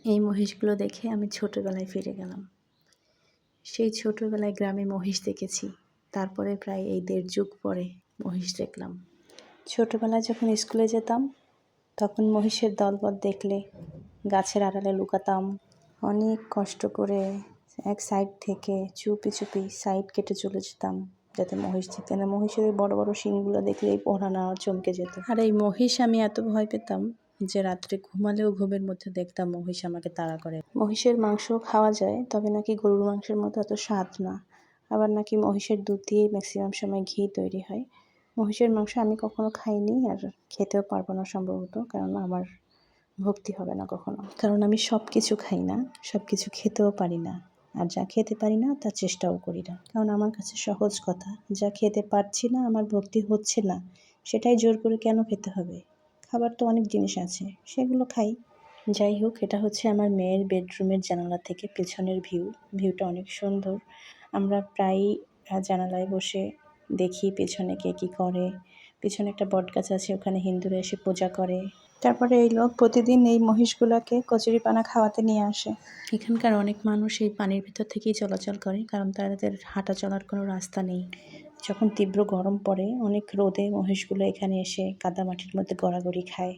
এই মহিষগুলো দেখে আমি ছোটোবেলায় ফিরে গেলাম। সেই ছোটোবেলায় গ্রামে মহিষ দেখেছি, তারপরে প্রায় এই ১.৫ যুগ পরে মহিষ দেখলাম। ছোটোবেলায় যখন স্কুলে যেতাম তখন মহিষের দলবল দেখলে গাছের আড়ালে লুকাতাম। অনেক কষ্ট করে এক সাইড থেকে চুপি চুপি সাইড কেটে চলে যেতাম যাতে মহিষ যেতে না। মহিষের বড় বড় শিংগুলো দেখলেই পরাণ চমকে যেত। আর এই মহিষ আমি এত ভয় পেতাম যে রাত্রে ঘুমালেও ঘুমের মধ্যে দেখতাম মহিষ আমাকে তাড়া করে। মহিষের মাংস খাওয়া যায়, তবে নাকি গরুর মাংসের মতো এত স্বাদ না। আবার নাকি মহিষের দুধ দিয়েই ম্যাক্সিমাম সময় ঘি তৈরি হয়। মহিষের মাংস আমি কখনো খাইনি আর খেতেও পারবো না সম্ভবত, কারণ আমার ভক্তি হবে না কখনো। কারণ আমি সব কিছু খাই না, সব কিছু খেতেও পারি না, আর যা খেতে পারি না তার চেষ্টাও করি না। কারণ আমার কাছে সহজ কথা, যা খেতে পারছি না, আমার ভক্তি হচ্ছে না, সেটাই জোর করে কেন খেতে হবে? খাবার তো অনেক জিনিস আছে, সেগুলো খাই। যাই হোক, এটা হচ্ছে আমার মেয়ের বেডরুমের জানালা থেকে পেছনের ভিউটা অনেক সুন্দর। আমরা প্রায়ই জানালায় বসে দেখি পেছনে কে কী করে। পেছনে একটা বটগাছ আছে, ওখানে হিন্দুরা এসে পূজা করে। তারপরে এই লোক প্রতিদিন এই মহিষগুলোকে কচুরিপানা খাওয়াতে নিয়ে আসে। এখানকার অনেক মানুষ এই পানির ভিতর থেকেই চলাচল করে, কারণ তাদের হাঁটা চলার কোনো রাস্তা নেই। যখন তীব্র গরম পড়ে, অনেক রোদে মহিষগুলো এখানে এসে কাদামাটির মধ্যে গড়াগড়ি খায়।